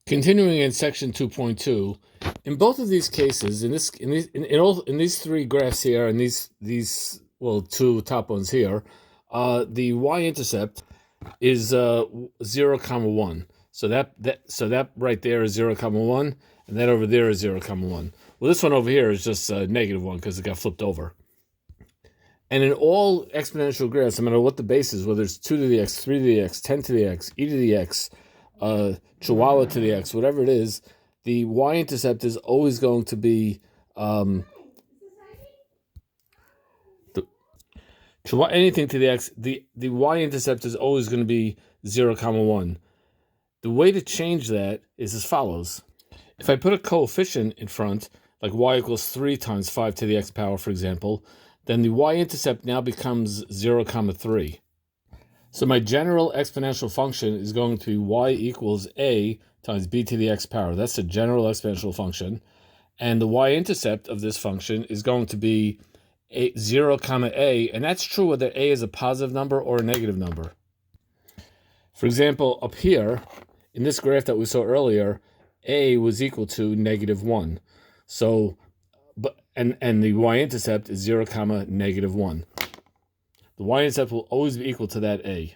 Continuing in section 2.2, in both of these cases, in these three graphs here, and these two top ones here, the y-intercept is 0, 1. So that right there is 0, 1, and that over there is 0, 1. Well, this one over here is just -1 because it got flipped over. And in all exponential graphs, no matter what the base is, whether it's 2 to the x, 3 to the x, 10 to the x, e to the x, chihuahua to the x, whatever it is, the y-intercept is always going to be anything to the x. The y-intercept is always going to be 0, 1. The way to change that is as follows. If I put a coefficient in front, like y equals 3 times 5 to the x power, for example, then the y-intercept now becomes 0, 3. So my general exponential function is going to be y equals a times b to the x power. That's the general exponential function. And the y-intercept of this function is going to be 0, a, and that's true whether a is a positive number or a negative number. For example, up here, in this graph that we saw earlier, a was equal to -1. So, and the y-intercept is 0, -1. The y-intercept will always be equal to that a.